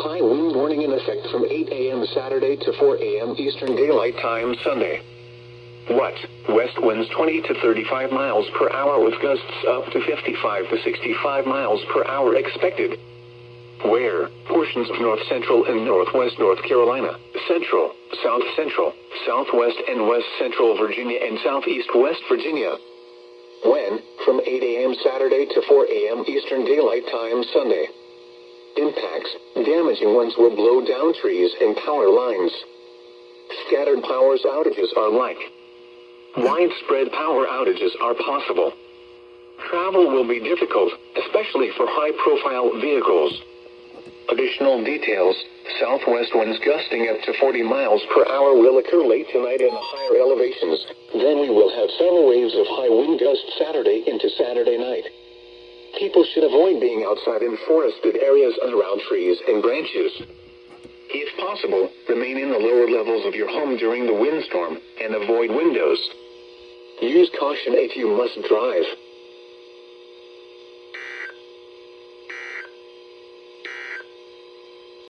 High wind warning in effect from 8 a.m. Saturday to 4 a.m. Eastern Daylight Time Sunday. What? West winds 20 to 35 miles per hour with gusts up to 55 to 65 miles per hour expected. Where? Portions of north central and northwest North Carolina, central, south central, southwest and west central Virginia and southeast West Virginia. When? From 8 a.m. Saturday to 4 a.m. Eastern Daylight Time Sunday. Impacts: damaging winds will blow down trees and power lines. Scattered power outages are like. Widespread power outages are possible. Travel will be difficult, especially for high-profile vehicles. Additional details: southwest winds gusting up to 40 miles per hour will occur late tonight in the higher elevations. Then we will have several waves of high wind gusts Saturday into Saturday night. People should avoid being outside in forested areas and around trees and branches. If possible, remain in the lower levels of your home during the windstorm and avoid windows. Use caution if you must drive.